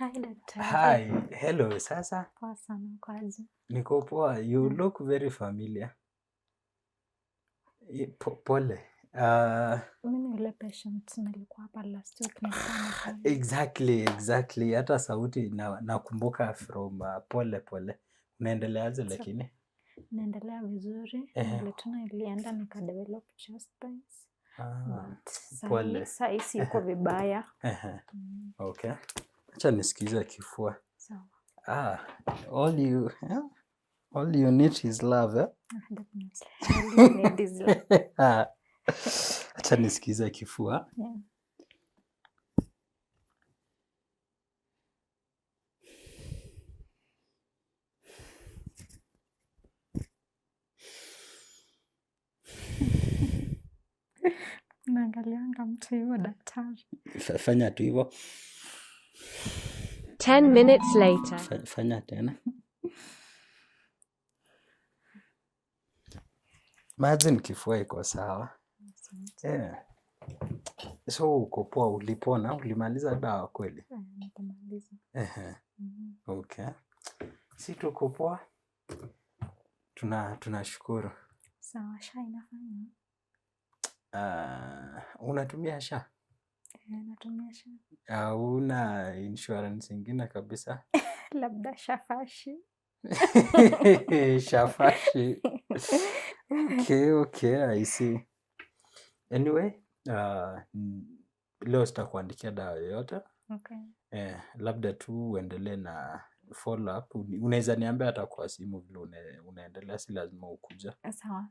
Hi daktari. Hi, hello. Sasa Poa sana, kwaje? niko poa. You look very familiar. Pole. Mimi yule patient nilikuwa hapa last week nilikuwa nimekuona. Exactly. Hata sauti nakumbuka from pole. Unaendeleaje lakini? Naendelea vizuri. Vile tu nilienda nikadevelop chest pains. Pole. Saa hii siko vibaya. Okay. Acha nisikize kifua. Sawa. All you need is love, eh? Definitely. All you need is love. Acha nisikize kifua. Yeah. Naangalianga mtu hivyo daktari. Fanya tu hivyo. 10 minutes later. Fanya tena. Imagine kifua iko sawa. Yeah. So uko poa, ulipona, ulimaliza dawa kweli? Nitamaliza. Okay. Si tuko poa. Tunashukuru. Sawa, SHA inafanya? Unatumia SHA? Natumia SHA. Hauna insurance ingine kabisa? Labda shafashi. Shafashi. Okay, I see. Anyway, leo sitakuandikia dawa yoyote. Okay. Labda tu uendelee na follow up. Unaweza niambia hata kwa simu vile unaendelea, si lazima ukuja. Sawa.